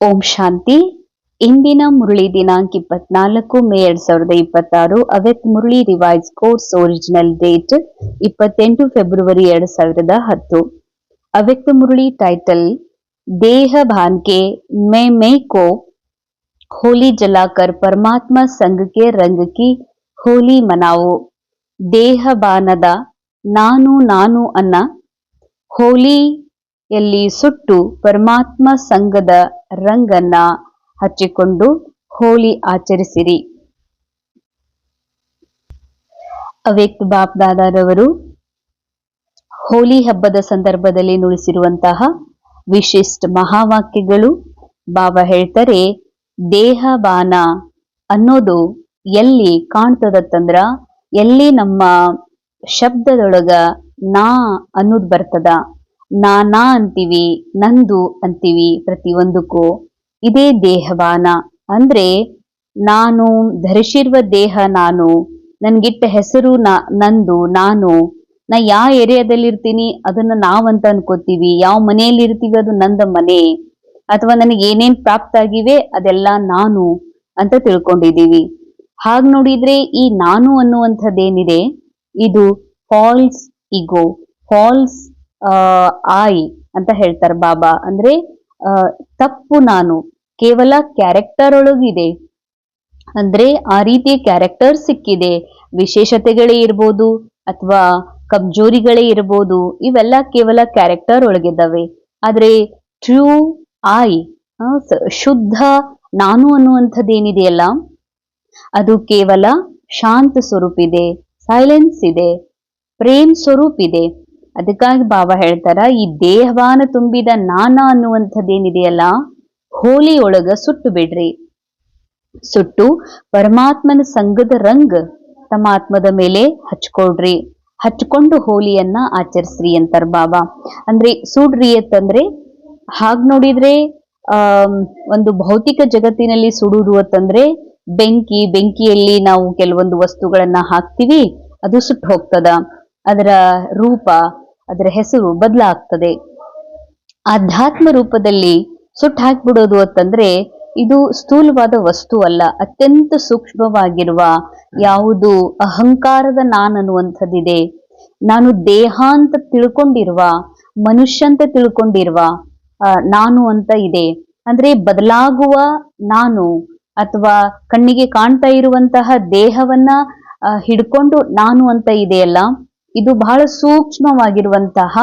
ಓಂ ಶಾಂತಿ. ಇಂದಿನ ಮುರಳಿ ದಿನಾಂಕ 24 ಮೇ 2026. ಅವ್ಯಕ್ತ Murali revise course original date 28 February 2010. ಅವ್ಯಕ್ತ ಮುರಳಿ ಟೈಟಲ್ देह भान के मैं को होली जलाकर परमात्मा संग के रंग की होली मनाओ. ದೇಹ ಬಾನದ ನಾನು ನಾನು ಅನ್ನ ಹೋಲಿಯಲ್ಲಿ ಸುಟ್ಟು ಪರಮಾತ್ಮ ಸಂಘದ ರಂಗನ್ನ ಹಚ್ಚಿಕೊಂಡು ಹೋಳಿ ಆಚರಿಸಿರಿ. ಅವ್ಯಕ್ತ ಬಾಪ್ ದಾದಾರವರು ಹೋಳಿ ಹಬ್ಬದ ಸಂದರ್ಭದಲ್ಲಿ ನುಡಿಸಿರುವಂತಹ ವಿಶಿಷ್ಟ ಮಹಾವಾಕ್ಯಗಳು. ಬಾಬಾ ಹೇಳ್ತಾರೆ, ದೇಹಬಾನ ಅನ್ನೋದು ಎಲ್ಲಿ ಕಾಣ್ತದತ್ತಂದ್ರ ಎಲ್ಲಿ ನಮ್ಮ ಶಬ್ದದೊಳಗ ನಾ ಅನ್ನೋದು ಬರ್ತದ. ನಾ ಅಂತೀವಿ, ನಂದು ಅಂತೀವಿ. ಪ್ರತಿಯೊಂದಕ್ಕೂ ಇದೇ ದೇಹಬಾನ ಅಂದ್ರೆ ನಾನು ಧರಿಸಿರುವ ದೇಹ ನಾನು, ನನ್ಗಿಟ್ಟ ಹೆಸರು ನಂದು ನಾನು. ನಾ ಯಾವ ಏರಿಯಾದಲ್ಲಿ ಇರ್ತೀನಿ ಅದನ್ನ ನಾವಂತ ಅನ್ಕೋತೀವಿ. ಯಾವ ಮನೆಯಲ್ಲಿ ಇರ್ತೀವಿ ಅದು ನಂದ ಮನೆ, ಅಥವಾ ನನಗೆ ಏನೇನ್ ಪ್ರಾಪ್ತ ಆಗಿವೆ ಅದೆಲ್ಲ ನಾನು ಅಂತ ತಿಳ್ಕೊಂಡಿದೀವಿ. ಹಾಗ್ ನೋಡಿದ್ರೆ ಈ ನಾನು ಅನ್ನುವಂಥದ್ದೇನಿದೆ ಇದು ಫಾಲ್ಸ್ ಈಗೋ, ಫಾಲ್ಸ್ ಐ ಅಂತ ಹೇಳ್ತಾರೆ ಬಾಬಾ. ಅಂದ್ರೆ ತಪ್ಪು ನಾನು, ಕೇವಲ ಕ್ಯಾರೆಕ್ಟರ್ ಒಳಗಿದೆ. ಅಂದ್ರೆ ಆ ರೀತಿಯ ಕ್ಯಾರೆಕ್ಟರ್ ಸಿಕ್ಕಿದೆ. ವಿಶೇಷತೆಗಳೇ ಇರ್ಬೋದು ಅಥವಾ ಕಮ್ಜೋರಿಗಳೇ ಇರ್ಬೋದು, ಇವೆಲ್ಲ ಕೇವಲ ಕ್ಯಾರೆಕ್ಟರ್ ಒಳಗಿದ್ದಾವೆ. ಆದ್ರೆ ಟ್ರೂ ಐ, ಶುದ್ಧ ನಾನು ಅನ್ನುವಂಥದ್ದೇನಿದೆಯಲ್ಲ ಅದು ಕೇವಲ ಶಾಂತ ಸ್ವರೂಪ ಇದೆ, ಸೈಲೆನ್ಸ್ ಇದೆ, ಪ್ರೇಮ್ ಸ್ವರೂಪ ಇದೆ. ಅದಕ್ಕಾಗಿ ಬಾಬಾ ಹೇಳ್ತಾರ, ಈ ದೇಹವಾನ ತುಂಬಿದ ನಾನ ಅನ್ನುವಂಥದ್ದೇನಿದೆಯಲ್ಲ ಹೋಲಿ ಒಳಗ ಸುಟ್ಟು ಬಿಡ್ರಿ. ಸುಟ್ಟು ಪರಮಾತ್ಮನ ಸಂಘದ ರಂಗ್ ತಮ್ಮ ಆತ್ಮದ ಮೇಲೆ ಹಚ್ಕೊಳ್ರಿ. ಹಚ್ಕೊಂಡು ಹೋಲಿಯನ್ನ ಆಚರಿಸ್ರಿ ಅಂತಾರ ಬಾಬಾ. ಅಂದ್ರೆ ಸುಡ್ರಿ ಅಂತಂದ್ರೆ ಹಾಗ್ ನೋಡಿದ್ರೆ ಒಂದು ಭೌತಿಕ ಜಗತ್ತಿನಲ್ಲಿ ಸುಡುವುದು ಅಂತಂದ್ರೆ ಬೆಂಕಿಯಲ್ಲಿ ನಾವು ಕೆಲವೊಂದು ವಸ್ತುಗಳನ್ನ ಹಾಕ್ತಿವಿ, ಅದು ಸುಟ್ಟು ಹೋಗ್ತದ. ಅದರ ರೂಪ, ಅದರ ಹೆಸರು ಬದಲಾಗ್ತದೆ. ಆಧ್ಯಾತ್ಮ ರೂಪದಲ್ಲಿ ಸುಟ್ಟು ಹಾಕ್ಬಿಡೋದು ಅಂತಂದ್ರೆ ಇದು ಸ್ಥೂಲವಾದ ವಸ್ತು ಅಲ್ಲ, ಅತ್ಯಂತ ಸೂಕ್ಷ್ಮವಾಗಿರುವ ಯಾವುದು ಅಹಂಕಾರದ ನಾನು ಅನ್ನುವಂಥದ್ದಿದೆ. ನಾನು ದೇಹ ಅಂತ ತಿಳ್ಕೊಂಡಿರುವ, ಮನುಷ್ಯ ಅಂತ ತಿಳ್ಕೊಂಡಿರುವ ನಾನು ಅಂತ ಇದೆ. ಅಂದ್ರೆ ಬದಲಾಗುವ ನಾನು, ಅಥವಾ ಕಣ್ಣಿಗೆ ಕಾಣ್ತಾ ಇರುವಂತಹ ದೇಹವನ್ನ ಹಿಡ್ಕೊಂಡು ನಾನು ಅಂತ ಇದೆಯಲ್ಲ, ಇದು ಬಹಳ ಸೂಕ್ಷ್ಮವಾಗಿರುವಂತಹ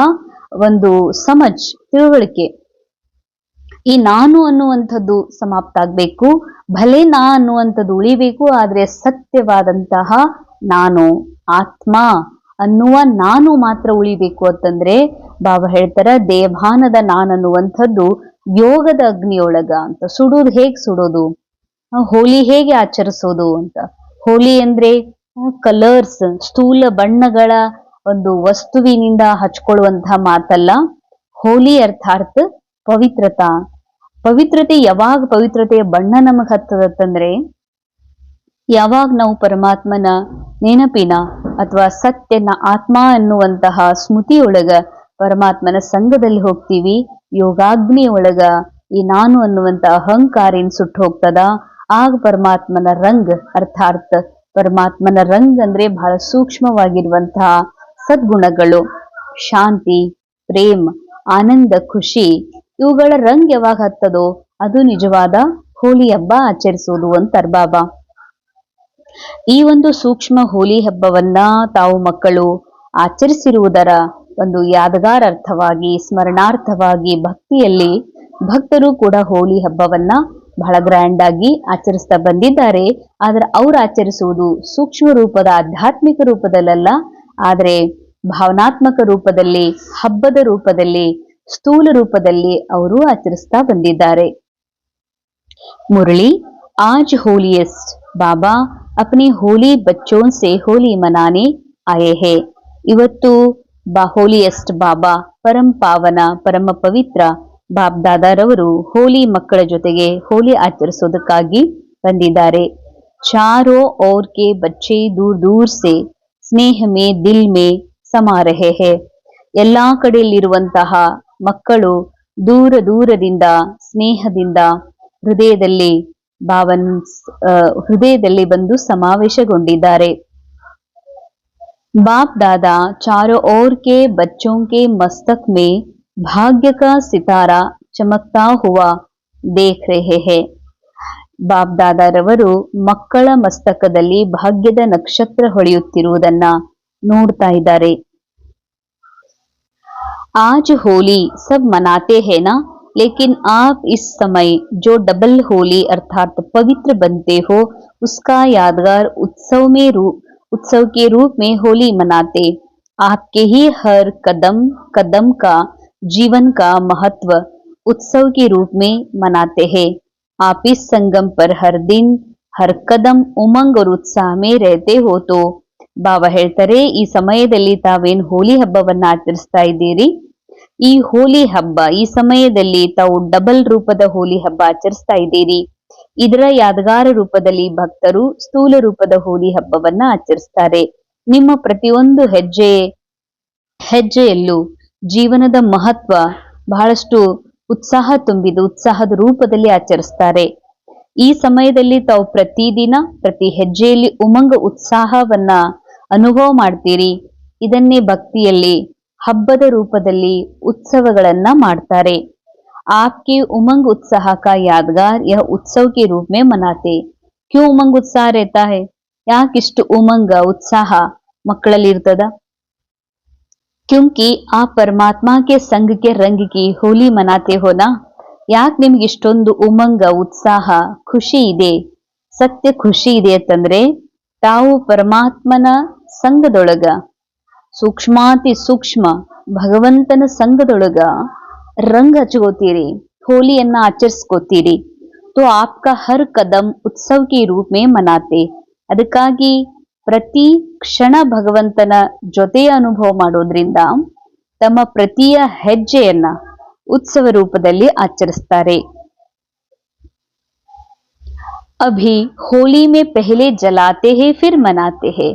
ಒಂದು ತಿಳುವಳಿಕೆ. ಈ ನಾನು ಅನ್ನುವಂಥದ್ದು ಸಮಾಪ್ತ ಆಗ್ಬೇಕು. ಭಲೆ ನಾ ಅನ್ನುವಂಥದ್ದು ಉಳಿಬೇಕು, ಆದ್ರೆ ಸತ್ಯವಾದಂತಹ ನಾನು, ಆತ್ಮ ಅನ್ನುವ ನಾನು ಮಾತ್ರ ಉಳಿಬೇಕು ಅಂತಂದ್ರೆ ಬಾಬಾ ಹೇಳ್ತಾರ, ದೇವಭಾನದ ನಾನು ಅನ್ನುವಂಥದ್ದು ಯೋಗದ ಅಗ್ನಿಯೊಳಗ ಅಂತ ಸುಡೋದು. ಹೇಗೆ ಸುಡೋದು, ಹೋಲಿ ಹೇಗೆ ಆಚರಿಸೋದು ಅಂತ. ಹೋಲಿ ಅಂದ್ರೆ ಕಲರ್ಸ್, ಸ್ಥೂಲ ಬಣ್ಣಗಳ ಒಂದು ವಸ್ತುವಿನಿಂದ ಹಚ್ಕೊಳ್ಳುವಂತಹ ಮಾತಲ್ಲ. ಹೋಲಿ ಅರ್ಥಾತ್ ಪವಿತ್ರತಾ. ಪವಿತ್ರತೆ ಯಾವಾಗ ಪವಿತ್ರತೆಯ ಬಣ್ಣ ನಮಗ್ ಹತ್ತದತ್ತಂದ್ರೆ ಯಾವಾಗ ನಾವು ಪರಮಾತ್ಮನ ನೆನಪಿನ ಅಥವಾ ಸತ್ಯನ ಆತ್ಮ ಎನ್ನುವಂತಹ ಸ್ಮೃತಿಯೊಳಗ ಪರಮಾತ್ಮನ ಸಂಘದಲ್ಲಿ ಹೋಗ್ತೀವಿ. ಯೋಗಾಗ್ನಿ ಒಳಗ ಈ ನಾನು ಅನ್ನುವಂತ ಅಹಂಕಾರಿನ ಸುಟ್ಟು ಹೋಗ್ತದ. ಆಗ ಪರಮಾತ್ಮನ ರಂಗ್ ಅರ್ಥಾತ್ ಪರಮಾತ್ಮನ ರಂಗ್ ಅಂದ್ರೆ ಬಹಳ ಸೂಕ್ಷ್ಮವಾಗಿರುವಂತಹ ಸದ್ಗುಣಗಳು, ಶಾಂತಿ, ಪ್ರೇಮ್, ಆನಂದ, ಖುಷಿ, ಇವುಗಳ ರಂಗ್ ಯಾವಾಗ ಹತ್ತದೋ ಅದು ನಿಜವಾದ ಹೋಲಿ ಹಬ್ಬ ಆಚರಿಸೋದು ಅಂತಾರ ಬಾಬಾ. ಈ ಒಂದು ಸೂಕ್ಷ್ಮ ಹೋಲಿ ಹಬ್ಬವನ್ನ ತಾವು ಮಕ್ಕಳು ಆಚರಿಸಿರುವುದರ ಒಂದು ಯಾದಗಾರ ಅರ್ಥವಾಗಿ, ಸ್ಮರಣಾರ್ಥವಾಗಿ ಭಕ್ತಿಯಲ್ಲಿ ಭಕ್ತರು ಕೂಡ ಹೋಲಿ ಹಬ್ಬವನ್ನ ಬಹಳ ಗ್ರ್ಯಾಂಡ್ ಆಗಿ ಆಚರಿಸ್ತಾ ಬಂದಿದ್ದಾರೆ. ಆದ್ರೆ ಅವ್ರು ಆಚರಿಸುವುದು ಸೂಕ್ಷ್ಮ ರೂಪದ ಆಧ್ಯಾತ್ಮಿಕ ರೂಪದಲ್ಲ, ಆದ್ರೆ ಭಾವನಾತ್ಮಕ ರೂಪದಲ್ಲಿ, ಹಬ್ಬದ ರೂಪದಲ್ಲಿ, ಸ್ಥೂಲ ರೂಪದಲ್ಲಿ ಅವರು ಆಚರಿಸ್ತಾ ಬಂದಿದ್ದಾರೆ. ಮುರಳಿ आज होलीएस्ट बाबा अपने होली बच्चों से होली मनाने आए हैं. ಇವತ್ತು ಹೋಲಿಯೆಸ್ಟ್ ಬಾಬಾ ಪರಂ ಪಾವನ, ಪರಮ ಪವಿತ್ರ ಬಾಪ್ ದಾದಾರವರು ಹೋಲಿ ಮಕ್ಕಳ ಜೊತೆಗೆ ಹೋಲಿ ಆಚರಿಸೋದಕ್ಕಾಗಿ ಬಂದಿದ್ದಾರೆ. ಚಾರೋ ಓರ್ ಕೆ ಬಚ್ಚೆ ದೂರ್ ದೂರ್ ಸೆ ಸ್ನೇಹ ಮೇ ದಿಲ್ ಮೇ ಸಮಾ ರಹೆ ಹೈ. ಎಲ್ಲಾ ಕಡೆಯಲ್ಲಿರುವಂತಹ ಮಕ್ಕಳು ದೂರ ದೂರದಿಂದ ಸ್ನೇಹದಿಂದ ಹೃದಯದಲ್ಲಿ ಭಾವನ್ ಹೃದಯದಲ್ಲಿ ಬಂದು ಸಮಾವೇಶಗೊಂಡಿದ್ದಾರೆ. बाप दादा चारों ओर के बच्चों के मस्तक में भाग्य का सितारा चमकता हुआ देख रहे हैं. ಬಾಪ್ ದಾದಾರವರು ಮಕ್ಕಳ ಮಸ್ತಕದಲ್ಲಿ ಭಾಗ್ಯದ ನಕ್ಷತ್ರ ಹೊಳೆಯುತ್ತಿರುವುದನ್ನ ನೋಡ್ತಾ ಇದ್ದಾರೆ. आज होली सब मनाते हैं ना, लेकिन आप इस समय जो डबल होली अर्थात पवित्र बनते हो उसका यादगार उत्सव के रूप में होली मनाते. आपके ही हर कदम कदम का जीवन का महत्व उत्सव के रूप में मनाते हैं. आप इस संगम पर हर दिन हर कदम उमंग और उत्साह में रहते हो. तो ಬಾಬಾ ಹೇಳ್ತಾರೆ, ಈ ಸಮಯದಲ್ಲಿ ತಾವೇನು ಹೋಲಿ ಹಬ್ಬವನ್ನ ಆಚರಿಸ್ತಾ ಇದ್ದೀರಿ, ಈ ಹೋಲಿ ಹಬ್ಬ ಈ ಸಮಯದಲ್ಲಿ ತಾವು ಡಬಲ್ ರೂಪದ ಹೋಲಿ ಹಬ್ಬ ಆಚರಿಸ್ತಾ ಇದ್ದೀರಿ. ಇದರ ಯಾದಗಾರ ರೂಪದಲ್ಲಿ ಭಕ್ತರು ಸ್ಥೂಲ ರೂಪದ ಹೋಲಿ ಹಬ್ಬವನ್ನ ಆಚರಿಸ್ತಾರೆ. ನಿಮ್ಮ ಪ್ರತಿಯೊಂದು ಹೆಜ್ಜೆಯಲ್ಲೂ ಜೀವನದ ಮಹತ್ವ ಬಹಳಷ್ಟು ಉತ್ಸಾಹ ತುಂಬಿದ ಉತ್ಸಾಹದ ರೂಪದಲ್ಲಿ ಆಚರಿಸ್ತಾರೆ. ಈ ಸಮಯದಲ್ಲಿ ತಾವು ಪ್ರತಿದಿನ ಪ್ರತಿ ಹೆಜ್ಜೆಯಲ್ಲಿ ಉಮಂಗ ಉತ್ಸಾಹವನ್ನ ಅನುಭವ ಮಾಡ್ತೀರಿ. ಇದನ್ನೇ ಭಕ್ತಿಯಲ್ಲಿ ಹಬ್ಬದ ರೂಪದಲ್ಲಿ ಉತ್ಸವಗಳನ್ನ ಮಾಡ್ತಾರೆ. आपके उमंग उत्साह का यादगार यह उत्सव के रूप में मनाते. क्यों उमंग उत्साह रहता है? ಯಾಕಿಷ್ಟು ಉಮಂಗ ಉತ್ಸಾಹ ಮಕ್ಕಳಲ್ಲಿ ಇರ್ತದ? क्योंकि आप परमात्मा के संग के रंग की होली मनाते हो ना. ಯಾಕೆ ನಿಮ್ಗೆ ಇಷ್ಟೊಂದು ಉಮಂಗ ಉತ್ಸಾಹ ಖುಷಿ ಇದೆ, ಸತ್ಯ ಖುಷಿ ಇದೆ ಅಂತಂದ್ರೆ ತಾವು ಪರಮಾತ್ಮನ ಸಂಘದೊಳಗ ಸೂಕ್ಷ್ಮಾತಿ ಸೂಕ್ಷ್ಮ ಭಗವಂತನ ಸಂಘದೊಳಗ ರಂಗ್ ಹಚ್ಕೋತೀರಿ, ಹೋಲಿಯನ್ನ ಆಚರಿಸ್ಕೋತೀರಿ. तो आपका हर कदम उत्सव के रूप में मनाते. ಅದಕ್ಕಾಗಿ ಪ್ರತಿ ಕ್ಷಣ ಭಗವಂತನ ಜೊತೆಯ ಅನುಭವ ಮಾಡೋದ್ರಿಂದ ತಮ್ಮ ಪ್ರತಿಯ ಹೆಜ್ಜೆಯನ್ನ ಉತ್ಸವ ರೂಪದಲ್ಲಿ ಆಚರಿಸ್ತಾರೆ. अभी होली में पहले जलाते हैं फिर मनाते हैं.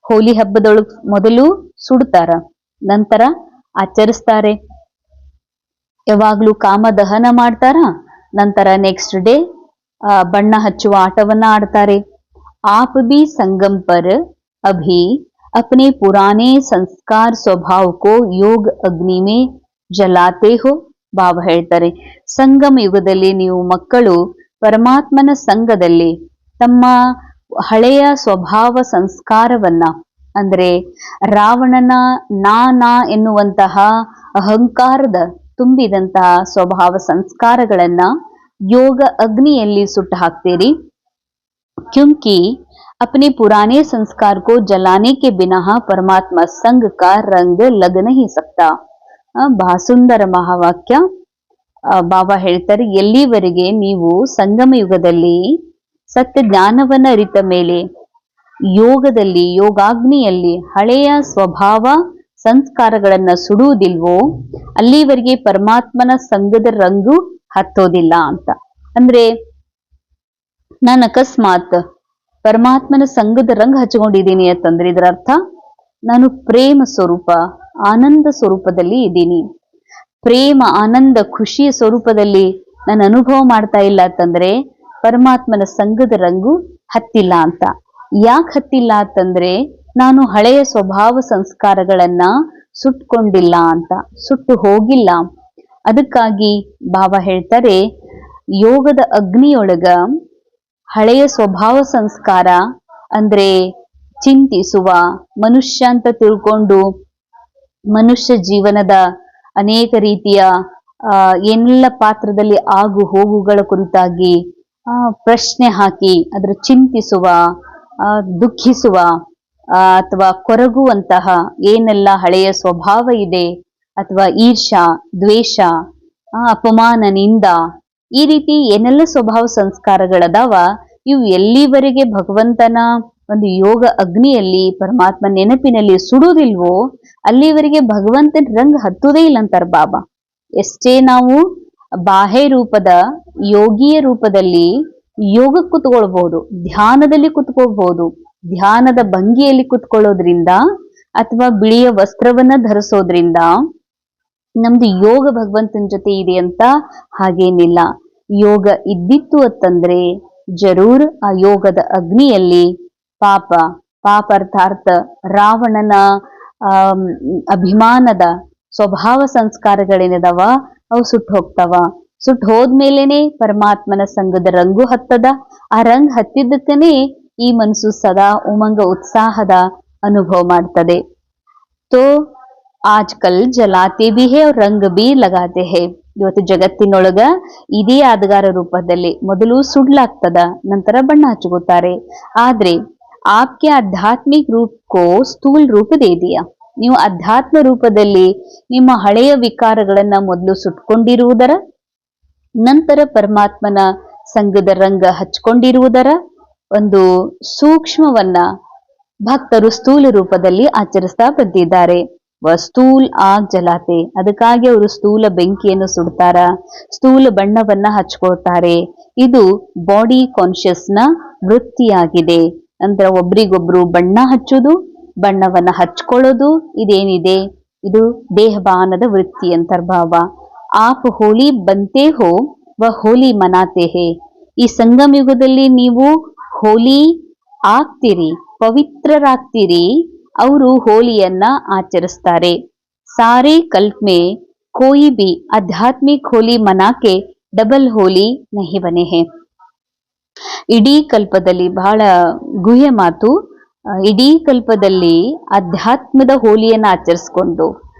ಹೋಲಿ ಹಬ್ಬದೊಳಗ್ ಮೊದಲು ಸುಡ್ತಾರ, ನಂತರ ಆಚರಿಸ್ತಾರೆ. ಯಾವಾಗ್ಲೂ ಕಾಮ ದಹನ ಮಾಡ್ತಾರ, ನಂತರ ನೆಕ್ಸ್ಟ್ ಡೇ ಬಣ್ಣ ಹಚ್ಚುವ ಆಟವನ್ನ ಆಡ್ತಾರೆ. आप भी संगम पर अभी अपने पुराने संस्कार स्वभाव को योग अग्नि में जलाते हो. ಬಾಬಾ ಹೇಳ್ತಾರೆ, ಸಂಗಮ ಯುಗದಲ್ಲಿ ನೀವು ಮಕ್ಕಳು ಪರಮಾತ್ಮನ ಸಂಘದಲ್ಲಿ ತಮ್ಮ ಹಳೆಯ ಸ್ವಭಾವ ಸಂಸ್ಕಾರವನ್ನ ಅಂದ್ರೆ ರಾವಣನ ನಾ ಎನ್ನುವಂತಹ ಅಹಂಕಾರದ ತುಂಬಿದಂತಹ ಸ್ವಭಾವ ಸಂಸ್ಕಾರಗಳನ್ನ ಯೋಗ ಅಗ್ನಿಯಲ್ಲಿ ಸುಟ್ಟು ಹಾಕ್ತೀರಿ. क्योंकि अपने पुराने संस्कार को जलाने के बिना परमात्मा संग का रंग लग नहीं सकता. ಬಹಳ ಸುಂದರ ಮಹಾವಾಕ್ಯ. ಬಾಬಾ ಹೇಳ್ತಾರೆ, ಎಲ್ಲಿವರೆಗೆ ನೀವು ಸಂಗಮ ಯುಗದಲ್ಲಿ ಸತ್ಯ ಜ್ಞಾನವನ್ನ ಅರಿತ ಮೇಲೆ ಯೋಗದಲ್ಲಿ ಯೋಗಾಗ್ನಿಯಲ್ಲಿ ಹಳೆಯ ಸ್ವಭಾವ ಸಂಸ್ಕಾರಗಳನ್ನ ಸುಡುವುದಿಲ್ವೋ ಅಲ್ಲಿವರೆಗೆ ಪರಮಾತ್ಮನ ಸಂಘದ ರಂಗು ಹತ್ತೋದಿಲ್ಲ ಅಂತ. ಅಂದ್ರೆ ನಾನು ಅಕಸ್ಮಾತ್ ಪರಮಾತ್ಮನ ಸಂಘದ ರಂಗ್ ಹಚ್ಕೊಂಡಿದ್ದೀನಿ ಅಂತಂದ್ರೆ ಇದರ ಅರ್ಥ ನಾನು ಪ್ರೇಮ ಸ್ವರೂಪ ಆನಂದ ಸ್ವರೂಪದಲ್ಲಿ ಇದ್ದೀನಿ. ಪ್ರೇಮ ಆನಂದ ಖುಷಿಯ ಸ್ವರೂಪದಲ್ಲಿ ನಾನು ಅನುಭವ ಮಾಡ್ತಾ ಇಲ್ಲ ಅಂತಂದ್ರೆ ಪರಮಾತ್ಮನ ಸಂಘದ ರಂಗು ಹತ್ತಿಲ್ಲ ಅಂತ. ಯಾಕೆ ಹತ್ತಿಲ್ಲ ಅಂತಂದ್ರೆ ನಾನು ಹಳೆಯ ಸ್ವಭಾವ ಸಂಸ್ಕಾರಗಳನ್ನ ಸುಟ್ಕೊಂಡಿಲ್ಲ ಅಂತ, ಸುಟ್ಟು ಹೋಗಿಲ್ಲ. ಅದಕ್ಕಾಗಿ ಬಾಬಾ ಹೇಳ್ತಾರೆ, ಯೋಗದ ಅಗ್ನಿಯೊಳಗ ಹಳೆಯ ಸ್ವಭಾವ ಸಂಸ್ಕಾರ ಅಂದ್ರೆ ಚಿಂತಿಸುವ ಮನುಷ್ಯ ಅಂತ ತಿಳ್ಕೊಂಡು ಮನುಷ್ಯ ಜೀವನದ ಅನೇಕ ರೀತಿಯ ಏನೆಲ್ಲ ಪಾತ್ರದಲ್ಲಿ ಆಗು ಹೋಗುಗಳ ಕುರಿತಾಗಿ ಪ್ರಶ್ನೆ ಹಾಕಿ ಅದರ ಚಿಂತಿಸುವ ದುಃಖಿಸುವ ಅಥವಾ ಕೊರಗುವಂತಹ ಏನೆಲ್ಲ ಹಳೆಯ ಸ್ವಭಾವ ಇದೆ, ಅಥವಾ ಈರ್ಷಾ ದ್ವೇಷ ಅಪಮಾನ ನಿಂದ ಈ ರೀತಿ ಏನೆಲ್ಲ ಸ್ವಭಾವ ಸಂಸ್ಕಾರಗಳದಾವ, ಇವು ಎಲ್ಲಿವರೆಗೆ ಭಗವಂತನ ಒಂದು ಯೋಗ ಅಗ್ನಿಯಲ್ಲಿ ಪರಮಾತ್ಮ ನೆನಪಿನಲ್ಲಿ ಸುಡುವುದಿಲ್ವೋ ಅಲ್ಲಿವರೆಗೆ ಭಗವಂತನ ರಂಗ್ ಹತ್ತುವುದೇ ಇಲ್ಲ ಅಂತಾರ ಬಾಬಾ. ಎಷ್ಟೇ ನಾವು ಬಾಹ್ಯ ರೂಪದ ಯೋಗಿಯ ರೂಪದಲ್ಲಿ ಯೋಗ ಕುತ್ಕೊಳ್ಬಹುದು, ಧ್ಯಾನದಲ್ಲಿ ಕುತ್ಕೊಳ್ಬಹುದು, ಧ್ಯಾನದ ಭಂಗಿಯಲ್ಲಿ ಕುತ್ಕೊಳ್ಳೋದ್ರಿಂದ ಅಥವಾ ಬಿಳಿಯ ವಸ್ತ್ರವನ್ನ ಧರಿಸೋದ್ರಿಂದ ನಮ್ದು ಯೋಗ ಭಗವಂತನ ಜೊತೆ ಇದೆ ಅಂತ ಹಾಗೇನಿಲ್ಲ. ಯೋಗ ಇದ್ದಿತ್ತು ಅಂತಂದ್ರೆ ಜರೂರ್ ಆ ಯೋಗದ ಅಗ್ನಿಯಲ್ಲಿ ಪಾಪ ಪಾಪ ಅರ್ಥಾರ್ಥ ರಾವಣನ ಆಮ್, ಅಭಿಮಾನದ ಸ್ವಭಾವ ಸಂಸ್ಕಾರಗಳೇನಿದಾವ ಅವು ಸುಟ್ಟು ಹೋಗ್ತಾವ. ಸುಟ್ಟು ಹೋದ್ಮೇಲೆನೆ ಪರಮಾತ್ಮನ ಸಂಘದ ರಂಗು ಹತ್ತದ. ಆ ರಂಗ್ ಹತ್ತಿದ್ದಕ್ಕನೆ ಈ ಮನಸ್ಸು ಸದಾ ಉಮಂಗ ಉತ್ಸಾಹದ ಅನುಭವ ಮಾಡ್ತದೆ. ತೋ ಆಜ್ಕಲ್ ಜಲಾತೆ ಬಿ ಹೇ ಅವ್ರ್ ರಂಗ್ ಬಿ ಲಗಾತೆ ಹೇ. ಇವತ್ತು ಜಗತ್ತಿನೊಳಗ ಇದೇ ಆದಗಾರ ರೂಪದಲ್ಲಿ ಮೊದಲು ಸುಡ್ಲಾಗ್ತದ, ನಂತರ ಬಣ್ಣ ಹಚ್ಕೋತಾರೆ. ಆದ್ರೆ ಆಪ್ಕೆ ಆಧ್ಯಾತ್ಮಿಕ ರೂಪಕ್ಕೋ ಸ್ಥೂಲ್ ರೂಪ ದೇ ದಿಯಾ. ನೀವು ಅಧ್ಯಾತ್ಮ ರೂಪದಲ್ಲಿ ನಿಮ್ಮ ಹಳೆಯ ವಿಕಾರಗಳನ್ನ ಮೊದಲು ಸುಟ್ಕೊಂಡಿರುವುದರ, ನಂತರ ಪರಮಾತ್ಮನ ಸಂಘದ ರಂಗ ಹಚ್ಕೊಂಡಿರುವುದರ ಒಂದು ಸೂಕ್ಷ್ಮವನ್ನ ಭಕ್ತರು ಸ್ಥೂಲ ರೂಪದಲ್ಲಿ ಆಚರಿಸ್ತಾ ಬಂದಿದ್ದಾರೆ. ಸ್ಥೂಲ್ ಆಗ್ ಜಲಾತೆ, ಅದಕ್ಕಾಗಿ ಅವರು ಸ್ಥೂಲ ಬೆಂಕಿಯನ್ನು ಸುಡ್ತಾರ, ಸ್ಥೂಲ ಬಣ್ಣವನ್ನ ಹಚ್ಕೊಳ್ತಾರೆ. ಇದು ಬಾಡಿ ಕಾನ್ಶಿಯಸ್ನ ವೃತ್ತಿಯಾಗಿದೆ. ಅಂದ್ರೆ ಒಬ್ರಿಗೊಬ್ರು ಬಣ್ಣ ಹಚ್ಚುದು, ಬಣ್ಣವನ್ನ ಹಚ್ಕೊಳ್ಳೋದು, ಇದೇನಿದೆ ಇದು ದೇಹಬಾನದ ವೃತ್ತಿ ಅಂತರ್ಭಾವ. ಆಪ್ ಹೋಲಿ ಬಂತೆ ಹೋ ವ ಹೋಲಿ ಮನಾತೆ ಹೇ. ಈ ಸಂಗಮ ಯುಗದಲ್ಲಿ ನೀವು ಹೋಲಿ ಆಗ್ತೀರಿ, ಪವಿತ್ರರಾಗ್ತೀರಿ, ಅವರು ಹೋಲಿಯನ್ನ ಆಚರಿಸ್ತಾರೆ. ಸಾರೆ ಕಲ್ಪ್ ಮೇ ಕೋಯಿ ಬಿ ಆಧ್ಯಾತ್ಮಿಕ ಹೋಲಿ ಮನಾಕೆ ಡಬಲ್ ಹೋಲಿ ನಹಿ ಬನೆ ಹೇ. ಇಡೀ ಕಲ್ಪದಲ್ಲಿ ಬಹಳ ಗುಹ್ಯ ಮಾತು, ಇಡೀ ಕಲ್ಪದಲ್ಲಿ ಅಧ್ಯಾತ್ಮದ ಹೋಲಿಯನ್ನ ಆಚರಿಸ್ಕೊಂಡು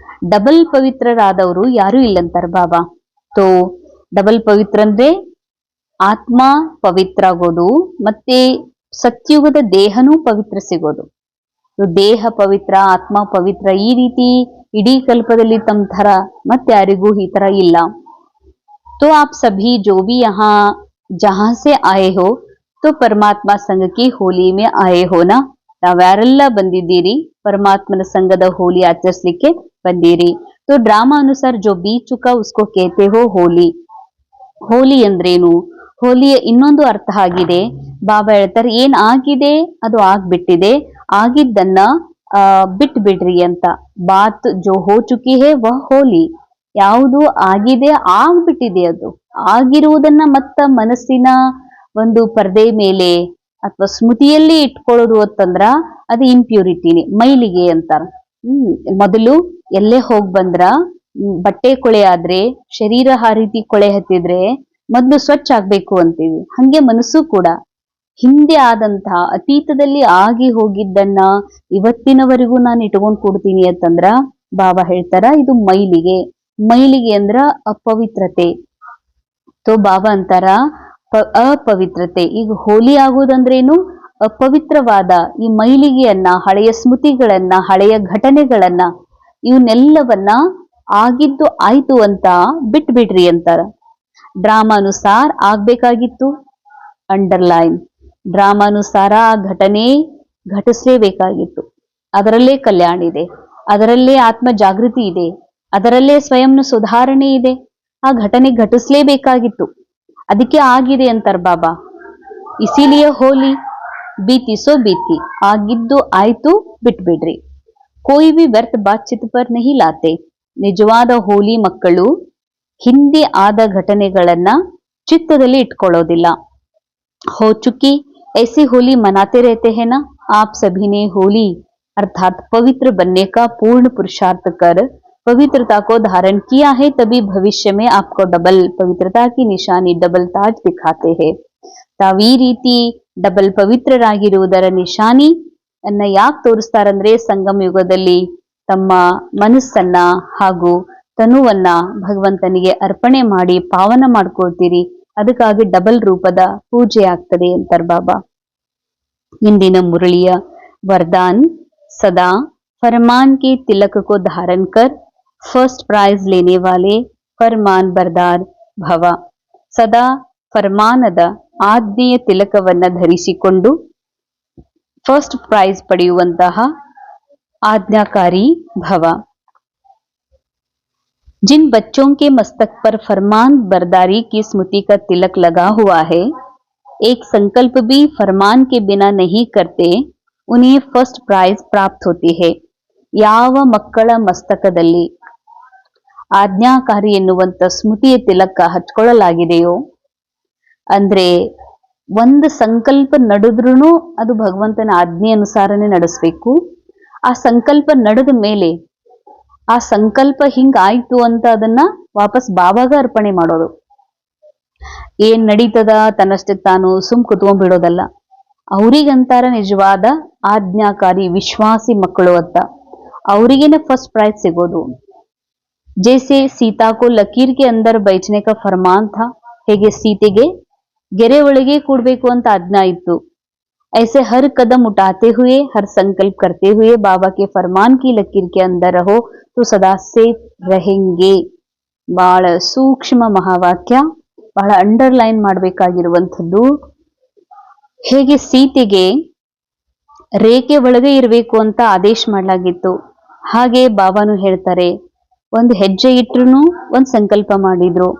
ಡಬಲ್ ಪವಿತ್ರರಾದವರು ಯಾರು ಇಲ್ಲಂತಾರ ಬಾಬಾ. ತೋ ಡಬಲ್ ಪವಿತ್ರ ಅಂದ್ರೆ ಆತ್ಮ ಪವಿತ್ರ ಆಗೋದು, ಮತ್ತೆ ಸತ್ಯುಗದ ದೇಹನೂ ಪವಿತ್ರ ಸಿಗೋದು. ದೇಹ ಪವಿತ್ರ, ಆತ್ಮ ಪವಿತ್ರ, ಈ ರೀತಿ ಇಡೀ ಕಲ್ಪದಲ್ಲಿ ತಮ್ಮ ತರ ಮತ್ತೆ ಯಾರಿಗೂ ಈ ತರ ಇಲ್ಲ. तो आप सभी जो भी यहाँ जहां से आए हो तो परमात्मा संघ की होली में आए हो ना. ನಾವ್ಯಾರೆಲ್ಲ ಬಂದಿದ್ದೀರಿ ಪರಮಾತ್ಮನ ಸಂಘದ ಹೋಲಿ ಆಚರಿಸ್ಲಿಕ್ಕೆ ಬಂದಿರಿ. तो ड्रामा अनुसार जो बीत चुका उसको कहते हो होली. ಹೋಲಿ ಅಂದ್ರೇನು? ಹೋಲಿಯ ಇನ್ನೊಂದು ಅರ್ಥ ಆಗಿದೆ. ಬಾಬಾ ಹೇಳ್ತಾರೆ, ಏನ್ ಆಗಿದೆ ಅದು ಆಗ್ಬಿಟ್ಟಿದೆ, ಆಗಿದ್ದನ್ನ ಬಿಟ್ ಬಿಡ್ರಿ ಅಂತ. ಬಾತ್ ಜೋ ಹೋ ಚುಕಿ ಹೇ ವಹ ಹೋಲಿ. ಯಾವುದು ಆಗಿದೆ ಆಗ್ಬಿಟ್ಟಿದೆ, ಅದು ಆಗಿರುವುದನ್ನ ಮತ್ತ ಮನಸ್ಸಿನ ಒಂದು ಪರ್ದೆ ಮೇಲೆ ಅಥವಾ ಸ್ಮೃತಿಯಲ್ಲಿ ಇಟ್ಕೊಳ್ಳೋದು ಅಂತಂದ್ರ ಅದು ಇಂಪ್ಯೂರಿಟಿನಿ, ಮೈಲಿಗೆ ಅಂತಾರ. ಮೊದಲು ಎಲ್ಲೇ ಹೋಗ್ ಬಂದ್ರ ಬಟ್ಟೆ ಕೊಳೆ ಆದ್ರೆ, ಶರೀರ ಆ ರೀತಿ ಕೊಳೆ ಹತ್ತಿದ್ರೆ ಮೊದ್ಲು ಸ್ವಚ್ಛ ಆಗ್ಬೇಕು ಅಂತೀವಿ. ಹಂಗೆ ಮನಸ್ಸು ಕೂಡ ಹಿಂದೆ ಆದಂತಹ ಅತೀತದಲ್ಲಿ ಆಗಿ ಹೋಗಿದ್ದನ್ನ ಇವತ್ತಿನವರೆಗೂ ನಾನು ಇಟ್ಕೊಂಡ್ ಕೊಡ್ತೀನಿ ಅಂತಂದ್ರ ಬಾಬಾ ಹೇಳ್ತಾರ ಇದು ಮೈಲಿಗೆ. ಮೈಲಿಗೆ ಅಂದ್ರ ಅಪವಿತ್ರತೆ. ತೋ ಬಾಬಾ ಅಂತಾರ ಅಪವಿತ್ರತೆ. ಈಗ ಹೋಲಿ ಆಗೋದಂದ್ರೇನು? ಅಪವಿತ್ರವಾದ ಈ ಮೈಲಿಗೆಯನ್ನ, ಹಳೆಯ ಸ್ಮೃತಿಗಳನ್ನ, ಹಳೆಯ ಘಟನೆಗಳನ್ನ, ಇವನ್ನೆಲ್ಲವನ್ನ ಆಗಿದ್ದು ಆಯ್ತು ಅಂತ ಬಿಟ್ಬಿಡ್ರಿ ಅಂತಾರ. ಡ್ರಾಮಾನುಸಾರ ಆಗ್ಬೇಕಾಗಿತ್ತು, ಅಂಡರ್ಲೈನ್. ಡ್ರಾಮಾನುಸಾರ ಆ ಘಟನೆ ಘಟಿಸ್ಲೇಬೇಕಾಗಿತ್ತು. ಅದರಲ್ಲೇ ಕಲ್ಯಾಣ ಇದೆ, ಅದರಲ್ಲೇ ಆತ್ಮ ಜಾಗೃತಿ ಇದೆ, ಅದರಲ್ಲೇ ಸ್ವಯಂನ ಸುಧಾರಣೆ ಇದೆ. ಆ ಘಟನೆ ಘಟಿಸ್ಲೇಬೇಕಾಗಿತ್ತು, ಅದಕ್ಕೆ ಆಗಿದೆ ಅಂತಾರ ಬಾಬಾ. ಇಸಿಲಿಯೇ ಹೋಲಿ ಬೀತಿ ಸೋ ಬೀತಿ, ಆಗಿದ್ದು ಆಯ್ತು ಬಿಟ್ಬಿಡ್ರಿ. ಕೋಯಿ ಬಿ ವ್ಯರ್ಥ ಬಾತ್ ಚಿತ್ ಪರ್ ನಹಿ ಲಾತೆ. ನಿಜವಾದ ಹೋಲಿ ಮಕ್ಕಳು ಹಿಂದೆ ಆದ ಘಟನೆಗಳನ್ನ ಚಿತ್ತದಲ್ಲಿ ಇಟ್ಕೊಳ್ಳೋದಿಲ್ಲ. हो चुकी ऐसी होली मनाते रहते हैं ना. आप सभी ने होली अर्थात पवित्र बनने का पूर्ण पुरुषार्थ कर पवित्रता को धारण किया है, तभी भविष्य में आपको डबल पवित्रता की निशानी, डबल ताज दिखाते हैं. ತಾವು ಈ ರೀತಿ ಡಬಲ್ ಪವಿತ್ರರಾಗಿರುವುದರ ನಿಶಾನಿ ಅನ್ನ ಯಾಕೆ ತೋರಿಸ್ತಾರಂದ್ರೆ, ಸಂಗಮ ಯುಗದಲ್ಲಿ ತಮ್ಮ ಮನಸ್ಸನ್ನ ಹಾಗೂ ತನುವನ್ನ ಭಗವಂತನಿಗೆ ಅರ್ಪಣೆ ಮಾಡಿ ಪಾವನ ಮಾಡ್ಕೊಳ್ತೀರಿ, ಅದಕ್ಕಾಗಿ ಡಬಲ್ ರೂಪದ ಪೂಜೆ ಆಗ್ತದೆ ಅಂತಾರ ಬಾಬಾ. ಇಂದಿನ ಮುರಳಿಯ ವರದಾನ್, ಸದಾ फरमान के तिलक को धारण कर फर्स्ट प्राइज लेने वाले फरमान बरदार भव. ಸದಾ ಫರ್ಮಾನದ ಆಜ್ಞೆಯ ತಿಲಕವನ್ನ ಧರಿಸಿಕೊಂಡು ಫಸ್ಟ್ ಪ್ರೈಸ್ ಪಡೆಯುವಂತಹ ಆಜ್ಞಾಕಾರಿ ಭವ. जिन बच्चों के मस्तक पर फरमान बरदारी की स्मृति का तिलक लगा हुआ है, एक संकल्प भी फरमान के बिना नहीं करते, उन्हें फर्स्ट प्राइज प्राप्त होती है. ಯಾವ ಮಕ್ಕಳ ಮಸ್ತಕದಲ್ಲಿ ಆಜ್ಞಾಕಾರಿ ಎನ್ನುವಂತ ಸ್ಮೃತಿಯ ತಿಲಕ ಹಚ್ಕೊಳ್ಳಲಾಗಿದೆಯೋ? ಅಂದ್ರೆ ಒಂದು ಸಂಕಲ್ಪ ನಡೆದ್ರೂ ಅದು ಭಗವಂತನ ಆಜ್ಞೆ ಅನುಸಾರನೇ ನಡೆಸ್ಬೇಕು. ಆ ಸಂಕಲ್ಪ ನಡೆದ ಮೇಲೆ ಆ ಸಂಕಲ್ಪ ಹಿಂಗಾಯ್ತು ಅಂತ ಅದನ್ನ ವಾಪಸ್ ಬಾಬಾಗ ಅರ್ಪಣೆ ಮಾಡೋದು. ಏನ್ ನಡೀತದ ತನ್ನಷ್ಟಕ್ಕೆ ತಾನು ಕುತ್ಕೊಂಡ್ಬಿಡೋದಲ್ಲ. ಅವ್ರಿಗಂತಾರ ನಿಜವಾದ ಆಜ್ಞಾಕಾರಿ ವಿಶ್ವಾಸಿ ಮಕ್ಕಳು ಅಂತ. ಅವರಿಗೇನೆ ಫಸ್ಟ್ ಪ್ರೈಸ್ ಸಿಗೋದು. ಜೈಸೆ ಸೀತಾ ಕೋ ಲಕೀರ್ ಕೆ ಅಂದರ್ ಬೈಠನೆ ಕಾ ಫರ್ಮಾನ್ ಥಾ, ಹೇಗೆ ಸೀತೆಗೆ ಗೆರೆ ಒಳಗೆ ಕೂಡ್ಬೇಕು ಅಂತ ಆಜ್ಞಾ ಇತ್ತು, ऐसे हर कदम उठाते हुए, हर संकल्प करते हुए बाबा के फरमान की लकीर के अंदर रहो तो सदा सेफ रहेंगे. ಬಹಳ ಸೂಕ್ಷ್ಮ ಮಹಾವಾಕ್ಯ, ಬಹಳ ಅಂಡರ್ಲೈನ್ ಮಾಡಬೇಕಾಗಿರುವಂಥದ್ದು. ಹೇಗೆ ಸೀತೆಗೆ ರೇಖೆ ಒಳಗೆ ಇರಬೇಕು ಅಂತ ಆದೇಶ ಮಾಡಲಾಗಿತ್ತು, ಹಾಗೆ ಬಾಬಾನು ಹೇಳ್ತಾರೆ ಒಂದು ಹೆಜ್ಜೆ ಇಟ್ರು ಒಂದು ಸಂಕಲ್ಪ ಮಾಡಿದ್ರು.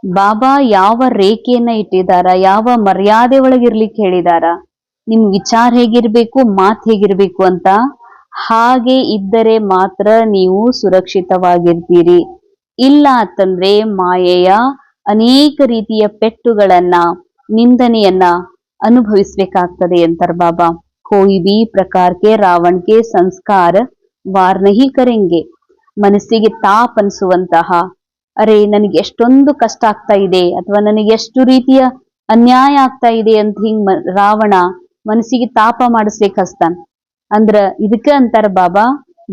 ಬಾಬಾ ಯಾವ ರೇಖೆಯನ್ನ ಇಟ್ಟಿದಾರ, ಯಾವ ಮರ್ಯಾದೆ ಒಳಗಿರ್ಲಿಕ್ಕೆ ಹೇಳಿದಾರ, ನಿಮ್ ವಿಚಾರ ಹೇಗಿರ್ಬೇಕು, ಮಾತ್ ಹೇಗಿರ್ಬೇಕು ಅಂತ, ಹಾಗೆ ಇದ್ದರೆ ಮಾತ್ರ ನೀವು ಸುರಕ್ಷಿತವಾಗಿರ್ತೀರಿ. ಇಲ್ಲ ಅಂತಂದ್ರೆ ಮಾಯೆಯ ಅನೇಕ ರೀತಿಯ ಪೆಟ್ಟುಗಳನ್ನ, ನಿಂದನೆಯನ್ನ ಅನುಭವಿಸ್ಬೇಕಾಗ್ತದೆ ಅಂತಾರ ಬಾಬಾ. ಕೋಯಿ ಬಿ ಪ್ರಕಾರ ಕೆ ರಾವಣ ಕೆ ಸಂಸ್ಕಾರ ವಾರ್ ನಹಿ ಕರೆಂಗೆ. ಮನಸ್ಸಿಗೆ ತಾಪ್ ಅನ್ಸುವಂತಹ, ಅರೆ ನನಗೆ ಎಷ್ಟೊಂದು ಕಷ್ಟ ಆಗ್ತಾ ಇದೆ ಅಥವಾ ನನಗೆ ಎಷ್ಟು ರೀತಿಯ ಅನ್ಯಾಯ ಆಗ್ತಾ ಇದೆ ಅಂತ ಹಿಂಗ್ ರಾವಣ ಮನಸ್ಸಿಗೆ ತಾಪ ಮಾಡಿಸ್ಲಿಕ್ಕೆ ಹಸ್ತಾನ. ಅಂದ್ರ ಇದಕ್ಕ ಅಂತಾರ ಬಾಬಾ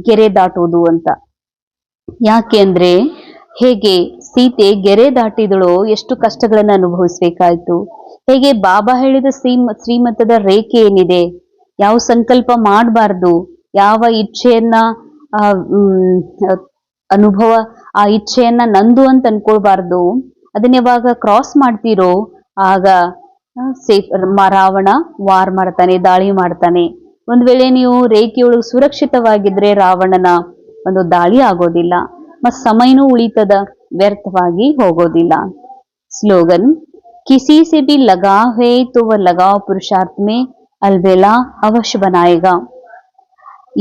ಗೆರೆ ದಾಟೋದು ಅಂತ. ಯಾಕೆ ಅಂದ್ರೆ ಹೇಗೆ ಸೀತೆ ಗೆರೆ ದಾಟಿದಳೋ ಎಷ್ಟು ಕಷ್ಟಗಳನ್ನ ಅನುಭವಿಸ್ಬೇಕಾಯ್ತು. ಹೇಗೆ ಬಾಬಾ ಹೇಳಿದ ಶ್ರೀಮತದ ರೇಖೆ ಏನಿದೆ, ಯಾವ ಸಂಕಲ್ಪ ಮಾಡಬಾರ್ದು, ಯಾವ ಇಚ್ಛೆಯನ್ನ ಅನುಭವ, ಆ ಇಚ್ಛೆಯನ್ನ ನಂದು ಅಂತ ಅನ್ಕೊಳ್ಬಾರ್ದು, ಅದನ್ನ ಯಾವಾಗ ಕ್ರಾಸ್ ಮಾಡ್ತೀರೋ ಆಗ ರಾವಣ ವಾರ್ ಮಾಡ್ತಾನೆ, ದಾಳಿ ಮಾಡ್ತಾನೆ. ಒಂದ್ ವೇಳೆ ನೀವು ರೇಖೆಯೊಳಗೆ ಸುರಕ್ಷಿತವಾಗಿದ್ರೆ ರಾವಣನ ಒಂದು ದಾಳಿ ಆಗೋದಿಲ್ಲ, ಮತ್ ಸಮಯನೂ ಉಳಿತದ, ವ್ಯರ್ಥವಾಗಿ ಹೋಗೋದಿಲ್ಲ. ಸ್ಲೋಗನ್ ಕಿಸಿ ಸೆ ಬಿ ಲಗಾವ್ ಹೈ ತೋ ವಹ ಲಗಾವ್ ಪುರುಷಾರ್ಥ ಮೇ ಅಲ್ಬೇಲಾ ಅವಶ್ಯ ಬನಾಯೇಗಾ.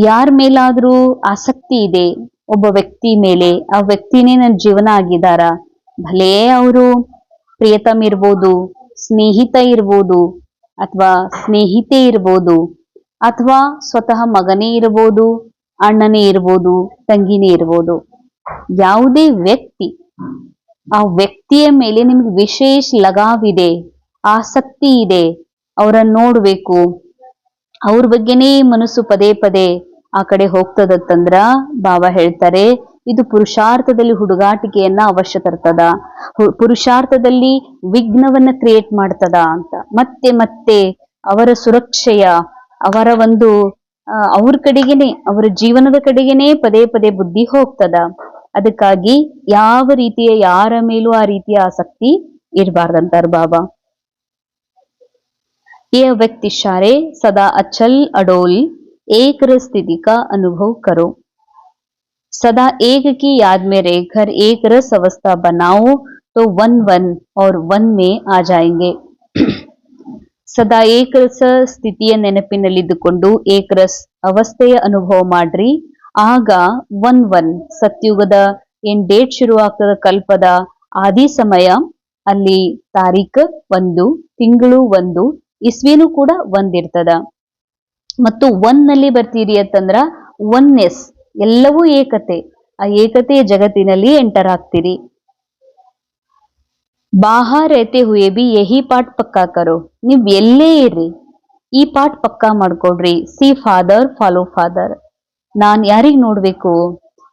ಯಾರ ಮೇಲಾದ್ರೂ ಆಸಕ್ತಿ ಇದೆ ಒಬ್ಬ ವ್ಯಕ್ತಿ ಮೇಲೆ, ಆ ವ್ಯಕ್ತಿನೇ ನನ್ನ ಜೀವನ ಆಗಿದಾರ, ಭಲೇ ಅವರು ಪ್ರಿಯತಮ್ ಇರ್ಬೋದು, ಸ್ನೇಹಿತ ಇರ್ಬೋದು, ಅಥವಾ ಸ್ನೇಹಿತೆ ಇರ್ಬೋದು, ಅಥವಾ ಸ್ವತಃ ಮಗನೇ ಇರ್ಬೋದು, ಅಣ್ಣನೇ ಇರ್ಬೋದು, ತಂಗಿನೇ ಇರ್ಬೋದು, ಯಾವುದೇ ವ್ಯಕ್ತಿ, ಆ ವ್ಯಕ್ತಿಯ ಮೇಲೆ ನಿಮ್ಗೆ ವಿಶೇಷ ಲಗಾವಿದೆ, ಆಸಕ್ತಿ ಇದೆ, ಅವರನ್ನ ನೋಡ್ಬೇಕು, ಅವ್ರ ಬಗ್ಗೆನೇ ಮನಸ್ಸು ಪದೇ ಪದೇ ಆ ಕಡೆ ಹೋಗ್ತದತ್ತಂದ್ರ ಬಾಬಾ ಹೇಳ್ತಾರೆ ಇದು ಪುರುಷಾರ್ಥದಲ್ಲಿ ಹುಡುಗಾಟಿಕೆಯನ್ನ ಅವಶ್ಯ ತರ್ತದ, ಪುರುಷಾರ್ಥದಲ್ಲಿ ವಿಘ್ನವನ್ನ ಕ್ರಿಯೇಟ್ ಮಾಡ್ತದ ಅಂತ. ಮತ್ತೆ ಮತ್ತೆ ಅವರ ಸುರಕ್ಷೆಯ, ಅವರ ಒಂದು ಅವ್ರ ಕಡೆಗೇನೆ, ಅವರ ಜೀವನದ ಕಡೆಗೇನೆ ಪದೇ ಪದೇ ಬುದ್ಧಿ ಹೋಗ್ತದ. ಅದಕ್ಕಾಗಿ ಯಾವ ರೀತಿಯ ಯಾರ ಮೇಲೂ ಆ ರೀತಿಯ ಆಸಕ್ತಿ ಇರಬಾರ್ದಂತಾರ ಬಾಬಾ. ये अव्यक्त इशारे सदा अचल अडोल एक रस स्थिति का अनुभव करो. सदा एक की याद में रहकर एक रस अवस्था बनाओ तो वन वन और वन में आ जाएंगे. ಸದಾ ಏಕರಸ ಸ್ಥಿತಿಯ ನೆನಪಿನಲ್ಲಿದ್ದುಕೊಂಡು ಏಕರಸ್ ಅವಸ್ಥೆಯ ಅನುಭವ ಮಾಡ್ರಿ. ಆಗ ಒನ್ ಸತ್ಯುಗದ ಏನ್ ಡೇಟ್ ಶುರು ಆಗ್ತದ, ಕಲ್ಪದ ಆದಿ ಸಮಯ, ಅಲ್ಲಿ ತಾರೀಖ್ 1, ತಿಂಗಳು 1, ಇಸ್ವಿನೂ ಕೂಡ 1 ಇರ್ತದ. ಮತ್ತು 1 ನಲ್ಲಿ ಬರ್ತೀರಿ ಅಂತಂದ್ರ ಒನ್ನೆಸ್, ಎಲ್ಲವೂ ಏಕತೆ, ಆ ಏಕತೆಯ ಜಗತ್ತಿನಲ್ಲಿ ಎಂಟರ್ ಆಗ್ತೀರಿ. ಬಾಹರ್ रहते हुए भी यही ಪಾಠ ಪಕ್ಕಾ ಕರೋ. ನೀವ್ ಎಲ್ಲೇ ಇರ್ರಿ ಈ ಪಾಠ ಪಕ್ಕಾ ಮಾಡ್ಕೊಡ್ರಿ. See father follow father. ನಾನ್ ಯಾರಿಗ್ ನೋಡ್ಬೇಕು,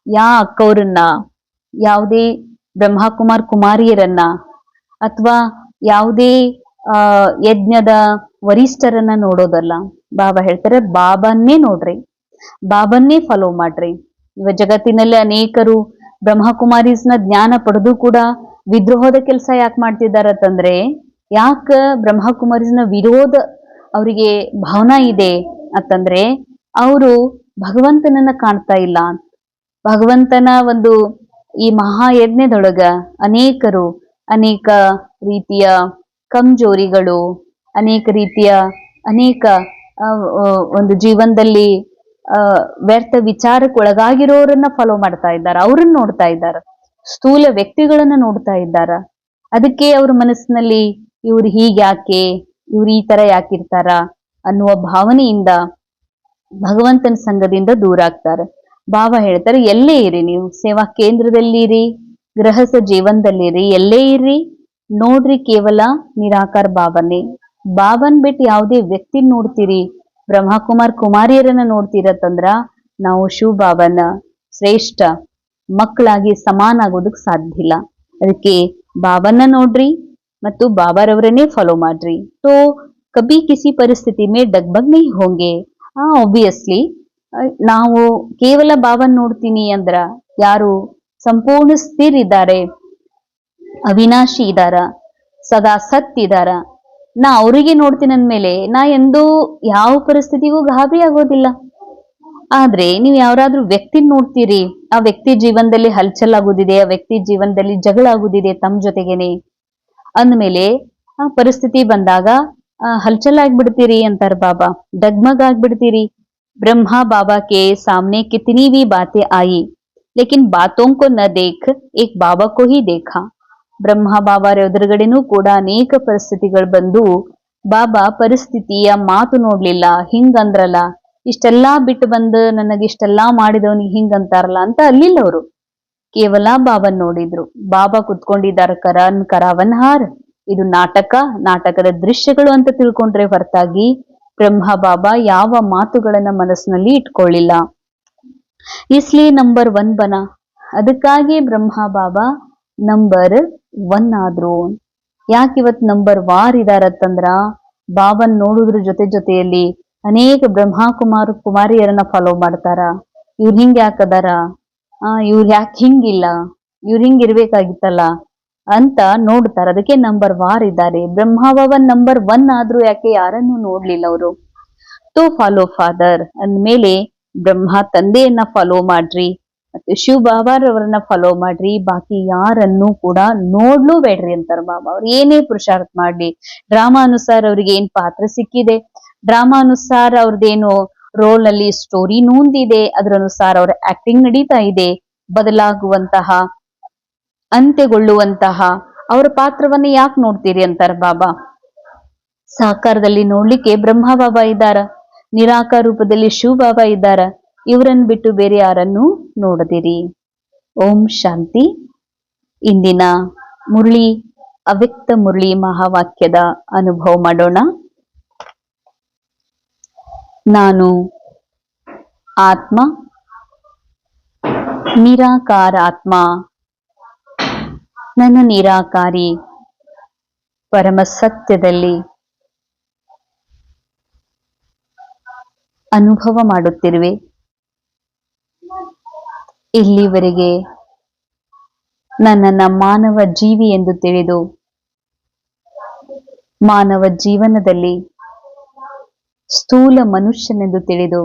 ಯಾ ಅಕ್ಕವ್ರನ್ನ, ಯಾವುದೇ ಬ್ರಹ್ಮಕುಮಾರ್ ಕುಮಾರಿಯರನ್ನ, ಅಥವಾ ಯಾವುದೇ ಯಜ್ಞದ ವರಿಷ್ಠರನ್ನ ನೋಡೋದಲ್ಲ. ಬಾಬಾ ಹೇಳ್ತಾರೆ ಬಾಬನ್ನೇ ನೋಡ್ರಿ, ಬಾಬನ್ನೇ ಫಾಲೋ ಮಾಡ್ರಿ. ಇವ ಜಗತ್ತಿನಲ್ಲಿ ಅನೇಕರು ಬ್ರಹ್ಮಕುಮಾರೀಸ್ನ ಜ್ಞಾನ ಪಡೆದು ಕೂಡ ವಿದ್ರೋಹದ ಕೆಲಸ ಯಾಕೆ ಮಾಡ್ತಿದಾರತ್ತಂದ್ರೆ, ಯಾಕ ಬ್ರಹ್ಮಕುಮಾರೀಸ್ನ ವಿರೋಧ ಅವರಿಗೆ ಭಾವನಾ ಇದೆ ಅಂತಂದ್ರೆ, ಅವರು ಭಗವಂತನನ್ನ ಕಾಣ್ತಾ ಇಲ್ಲ. ಭಗವಂತನ ಒಂದು ಈ ಮಹಾಯಜ್ಞದೊಳಗ ಅನೇಕರು ಅನೇಕ ರೀತಿಯ ಕಂಜೋರಿಗಳು, ಅನೇಕ ರೀತಿಯ ಅನೇಕ ಒಂದು ಜೀವನದಲ್ಲಿ ವ್ಯರ್ಥ ವಿಚಾರಕ್ಕೆ ಒಳಗಾಗಿರೋರನ್ನ ಫಾಲೋ ಮಾಡ್ತಾ ಇದ್ದಾರೆ, ಅವ್ರನ್ನ ನೋಡ್ತಾ ಇದ್ದಾರೆ. ಸ್ಥೂಲ ವ್ಯಕ್ತಿಗಳನ್ನ ನೋಡ್ತಾ ಇದ್ದಾರ. ಅದಕ್ಕೆ ಅವ್ರ ಮನಸ್ಸಿನಲ್ಲಿ ಇವ್ರು ಹೀಗ್ಯಾಕೆ, ಇವ್ರು ಈ ತರ ಯಾಕಿರ್ತಾರ ಅನ್ನುವ ಭಾವನೆಯಿಂದ ಭಗವಂತನ ಸಂಘದಿಂದ ದೂರ ಆಗ್ತಾರೆ. ಬಾಬಾ ಹೇಳ್ತಾರೆ, ಎಲ್ಲೇ ಇರಿ, ನೀವು ಸೇವಾ ಕೇಂದ್ರದಲ್ಲಿರಿ, ಗೃಹಸ್ಥ ಜೀವನದಲ್ಲಿರಿ, ಎಲ್ಲೇ ಇರ್ರಿ, ನೋಡ್ರಿ ಕೇವಲ ನಿರಾಕಾರ ಬಾಬಾನೇ. ಬಾಬನ್ ಬಿಟ್ಟು ಯಾವುದೇ ವ್ಯಕ್ತಿ ನೋಡ್ತೀರಿ, ಬ್ರಹ್ಮಕುಮಾರ್ ಕುಮಾರಿಯರನ್ನ ನೋಡ್ತೀರತ್ತಂದ್ರ ನಾವು ಶಿವ ಬಾಬನ ಶ್ರೇಷ್ಠ ಮಕ್ಕಳಾಗಿ ಸಮಾನ ಆಗೋದಕ್ ಸಾಧ್ಯ ಇಲ್ಲ. ಅದಕ್ಕೆ ಬಾಬನ್ನ ನೋಡ್ರಿ ಮತ್ತು ಬಾಬಾರವರನ್ನೇ ಫಾಲೋ ಮಾಡ್ರಿ. तो कभी किसी ಪರಿಸ್ಥಿತಿ में डगमग नहीं होंगे. ಆಬ್ವಿಯಸ್ಲಿ ನಾವು ಕೇವಲ ಬಾಬನ್ ನೋಡ್ತೀನಿ ಅಂದ್ರ ಯಾರು ಸಂಪೂರ್ಣ ಸ್ಥಿರ ಇದ್ದಾರೆ, ಅವಿನಾಶಿ ಇದಾರ, ಸದಾ ಸತ್ ಇದಾರ, ನಾ ಅವರಿಗೆ ನೋಡ್ತೀನಿ ಅಂದ್ಮೇಲೆ ನಾ ಎಂದೂ ಯಾವ ಪರಿಸ್ಥಿತಿಗೂ ಗಾಬರಿ ಆಗೋದಿಲ್ಲ. ಆದ್ರೆ ನೀವು ಯಾವ್ದಾದ್ರು ವ್ಯಕ್ತಿ ನೋಡ್ತೀರಿ, ಆ ವ್ಯಕ್ತಿ ಜೀವನದಲ್ಲಿ ಹಲ್ಚಲ್ ಆಗುದಿದೆ, ಆ ವ್ಯಕ್ತಿ ಜೀವನದಲ್ಲಿ ಜಗಳ ಆಗುದಿದೆ ತಮ್ಮ ಜೊತೆಗೇನೆ ಅಂದ್ಮೇಲೆ ಆ ಪರಿಸ್ಥಿತಿ ಬಂದಾಗ ಹಲ್ಚಲ್ ಆಗ್ಬಿಡ್ತೀರಿ ಅಂತಾರ ಬಾಬಾ, डगमग ಆಗ್ಬಿಡ್ತೀರಿ. ब्रह्मा बाबा के सामने कितनी भी बातें आई, लेकिन बातों को न देख एक बाबा को ही देखा. ಬ್ರಹ್ಮ ಬಾಬಾರ ಎದುರುಗಡೆನೂ ಕೂಡ ಅನೇಕ ಪರಿಸ್ಥಿತಿಗಳು ಬಂದು ಬಾಬಾ ಪರಿಸ್ಥಿತಿಯ ಮಾತು ನೋಡ್ಲಿಲ್ಲ, ಹಿಂಗಂದ್ರಲ್ಲ, ಇಷ್ಟೆಲ್ಲಾ ಬಿಟ್ಟು ಬಂದು ನನಗಿಷ್ಟೆಲ್ಲಾ ಮಾಡಿದವನಿಗೆ ಹಿಂಗಂತಾರಲ್ಲ ಅಂತ ಅಲ್ಲಿಲ್ಲ ಅವರು. ಕೇವಲ ಬಾಬನ್ ನೋಡಿದ್ರು. ಬಾಬಾ ಕುತ್ಕೊಂಡಿದ್ದಾರ ಕರನ್ ಕರಾವನ್ ಹಾರ್, ಇದು ನಾಟಕ, ನಾಟಕದ ದೃಶ್ಯಗಳು ಅಂತ ತಿಳ್ಕೊಂಡ್ರೆ ಹೊರತಾಗಿ ಬ್ರಹ್ಮ ಬಾಬಾ ಯಾವ ಮಾತುಗಳನ್ನ ಮನಸ್ಸಿನಲ್ಲಿ ಇಟ್ಕೊಳ್ಳಿಲ್ಲ. ಇಸ್ಲಿ ನಂಬರ್ 1 ಬನ, ಅದಕ್ಕಾಗಿ ಬ್ರಹ್ಮ ಬಾಬಾ ನಂಬರ್ 1 ಆದ್ರು. ಯಾಕಿವತ್ ನಂಬರ್ ವಾರ್ ಇದಾರತ್ತಂದ್ರ ಬಾಬನ್ ನೋಡುದ್ರ ಜೊತೆಯಲ್ಲಿ ಅನೇಕ ಕುಮಾರಿಯರನ್ನ ಫಾಲೋ ಮಾಡ್ತಾರ. ಇವ್ರು ಹಿಂಗ್ ಯಾಕದಾರ, ಇವ್ರು ಯಾಕೆ ಹಿಂಗಿಲ್ಲ, ಇವ್ರು ಹಿಂಗಿರ್ಬೇಕಾಗಿತ್ತಲ್ಲ ಅಂತ ನೋಡ್ತಾರ. ಅದಕ್ಕೆ ನಂಬರ್ ವಾರ್ ಇದ್ದಾರೆ. ಬ್ರಹ್ಮ ಬಾಬಾ ನಂಬರ್ 1 ಆದ್ರೂ ಯಾಕೆ ಯಾರನ್ನು ನೋಡ್ಲಿಲ್ಲ ಅವರು. ತೋ ಫಾಲೋ ಫಾದರ್ ಅಂದ್ಮೇಲೆ ಬ್ರಹ್ಮ ತಂದೆಯನ್ನ ಫಾಲೋ ಮಾಡ್ರಿ ಮತ್ತೆ ಶಿವ ಬಾಬಾರವರನ್ನ ಫಾಲೋ ಮಾಡ್ರಿ, ಬಾಕಿ ಯಾರನ್ನು ಕೂಡ ನೋಡ್ಲೂ ಬೇಡ್ರಿ ಅಂತಾರ ಬಾಬಾ. ಅವ್ರು ಏನೇ ಪುರುಷಾರ್ಥ ಮಾಡ್ಲಿ, ಡ್ರಾಮಾ ಅನುಸಾರ ಅವ್ರಿಗೆ ಏನ್ ಪಾತ್ರ ಸಿಕ್ಕಿದೆ, ಡ್ರಾಮಾ ಅನುಸಾರ ಅವ್ರದ್ದೇನು ರೋಲ್ ಅಲ್ಲಿ ಸ್ಟೋರಿ ನೂಂದಿದೆ, ಅದರ ಅನುಸಾರ ಅವ್ರ ಆಕ್ಟಿಂಗ್ ನಡೀತಾ ಇದೆ, ಬದಲಾಗುವಂತಹ ಅಂತ್ಯಗೊಳ್ಳುವಂತಹ ಅವರ ಪಾತ್ರವನ್ನ ಯಾಕೆ ನೋಡ್ತೀರಿ ಅಂತಾರ ಬಾಬಾ. ಸಾಕಾರದಲ್ಲಿ ನೋಡ್ಲಿಕ್ಕೆ ಬ್ರಹ್ಮ ಬಾಬಾ ಇದ್ದಾರ, ನಿರಾಕಾರ ರೂಪದಲ್ಲಿ ಶಿವ ಬಾಬಾ ಇದ್ದಾರ, ಇವರನ್ನು ಬಿಟ್ಟು ಬೇರೆ ಯಾರನ್ನು ನೋಡದಿರಿ. ಓಂ ಶಾಂತಿ. ಇಂದಿನ ಮುರಳಿ ಅವ್ಯಕ್ತ ಮುರಳಿ ಮಹಾವಾಕ್ಯದ ಅನುಭವ ಮಾಡೋಣ. ನಾನು ಆತ್ಮ, ನಿರಾಕಾರ ಆತ್ಮ, ನನ್ನ ನಿರಾಕಾರಿ ಪರಮ ಸತ್ಯದಲ್ಲಿ ಅನುಭವ ಮಾಡುತ್ತಿರುವೆ. ಇಲ್ಲಿವರೆಗೆ ನನ್ನನ್ನ ಮಾನವ ಜೀವಿ ಎಂದು ತಿಳಿದು ಮಾನವ ಜೀವನದಲ್ಲಿ ಸ್ಥೂಲ ಮನುಷ್ಯನೆಂದು ತಿಳಿದು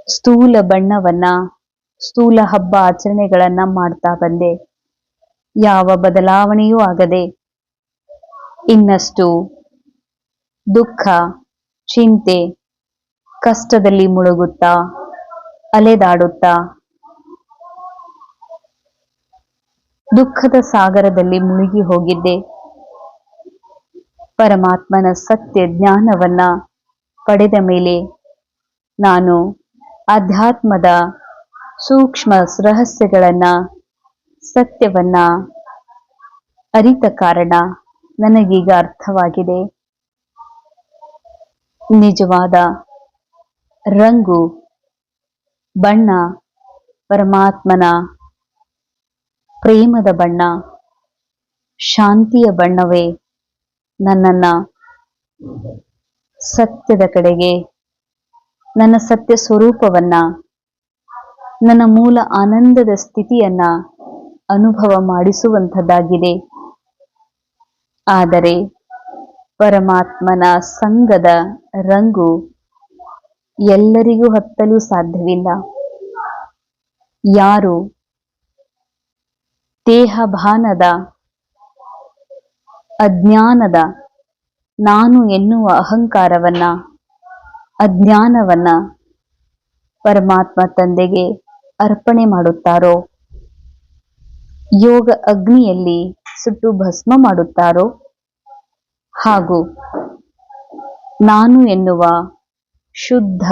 ಸ್ಥೂಲ ಬಣ್ಣವನ್ನ, ಸ್ಥೂಲ ಹಬ್ಬ ಆಚರಣೆಗಳನ್ನ ಮಾಡ್ತಾ ಬಂದೆ. ಯಾವ ಬದಲಾವಣೆಯೂ ಆಗದೆ ಇನ್ನಷ್ಟು ದುಃಖ, ಚಿಂತೆ, ಕಷ್ಟದಲ್ಲಿ ಮುಳುಗುತ್ತಾ ಅಲೆದಾಡುತ್ತಾ ದುಃಖದ ಸಾಗರದಲ್ಲಿ ಮುಳುಗಿ ಹೋಗಿದ್ದೆ. ಪರಮಾತ್ಮನ ಸತ್ಯ ಜ್ಞಾನವನ್ನ ಪಡೆದ ಮೇಲೆ ನಾನು ಅಧ್ಯಾತ್ಮದ ಸೂಕ್ಷ್ಮ ರಹಸ್ಯಗಳನ್ನ, ಸತ್ಯವನ್ನ ಅರಿತ ಕಾರಣ ನನಗೀಗ ಅರ್ಥವಾಗಿದೆ. ನಿಜವಾದ ರಂಗು, ಬಣ್ಣ ಪರಮಾತ್ಮನ ಪ್ರೇಮದ ಬಣ್ಣ, ಶಾಂತಿಯ ಬಣ್ಣವೇ ನನ್ನನ್ನ ಸತ್ಯದ ಕಡೆಗೆ, ನನ್ನ ಸತ್ಯ ಸ್ವರೂಪವನ್ನ, ನನ್ನ ಮೂಲ ಆನಂದದ ಸ್ಥಿತಿಯನ್ನ ಅನುಭವ ಮಾಡಿಸುವಂಥದ್ದಾಗಿದೆ. ಆದರೆ ಪರಮಾತ್ಮನ ಸಂಗದ ರಂಗು ಎಲ್ಲರಿಗೂ ಹತ್ತಲು ಸಾಧ್ಯವಿಲ್ಲ. ಯಾರು ದೇಹಭಾನದ ಅಜ್ಞಾನದ ನಾನು ಎನ್ನುವ ಅಹಂಕಾರವನ್ನ, ಅಜ್ಞಾನವನ್ನ ಪರಮಾತ್ಮ ತಂದೆಗೆ ಅರ್ಪಣೆ ಮಾಡುತ್ತಾರೋ ಯೋಗ ಅಗ್ನಿಯಲ್ಲಿ ಸುಟ್ಟು ಭಸ್ಮ ಮಾಡುತ್ತಾರೋ ಹಾಗೂ ನಾನು ಎನ್ನುವ ಶುದ್ಧ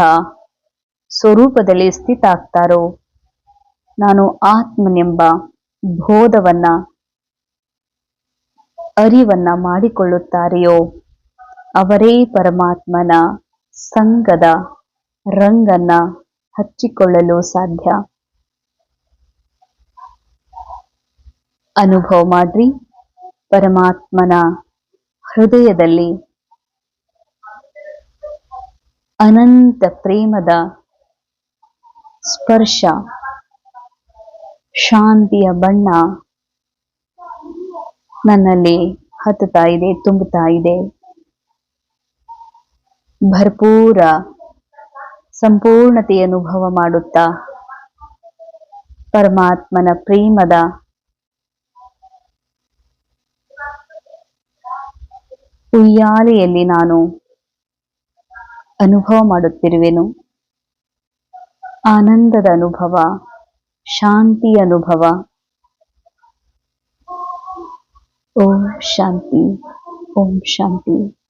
ಸ್ವರೂಪದಲ್ಲಿ ಸ್ಥಿತಾಗ್ತಾರೋ, ನಾನು ಆತ್ಮನೆಂಬ ಬೋಧವನ್ನ ಅರಿವನ್ನ ಮಾಡಿಕೊಳ್ಳುತ್ತಾರೆಯೋ ಅವರೇ ಪರಮಾತ್ಮನ ಸಂಗದ ರಂಗನ್ನ ಹಚ್ಚಿಕೊಳ್ಳಲು ಸಾಧ್ಯ. ಅನುಭವ ಮಾಡ್ರಿ, ಪರಮಾತ್ಮನ ಹೃದಯದಲ್ಲಿ ಅನಂತ ಪ್ರೇಮದ ಸ್ಪರ್ಶ, ಶಾಂತಿಯ ಬಣ್ಣ ನನ್ನಲ್ಲಿ ಹತ್ತುತ್ತಾ ಇದೆ, ತುಂಬುತ್ತಾ ಇದೆ. ಭರ್ಪೂರ ಸಂಪೂರ್ಣತೆಯ ಅನುಭವ ಮಾಡುತ್ತಾ ಪರಮಾತ್ಮನ ಪ್ರೇಮದ ಉಯ್ಯಾಲೆಯಲ್ಲಿ ನಾನು ಅನುಭವ ಮಾಡುತ್ತಿರುವೆನು. ಆನಂದದ ಅನುಭವ, ಶಾಂತಿಯ ಅನುಭವ. ಓಂ ಶಾಂತಿ, ಓಂ ಶಾಂತಿ.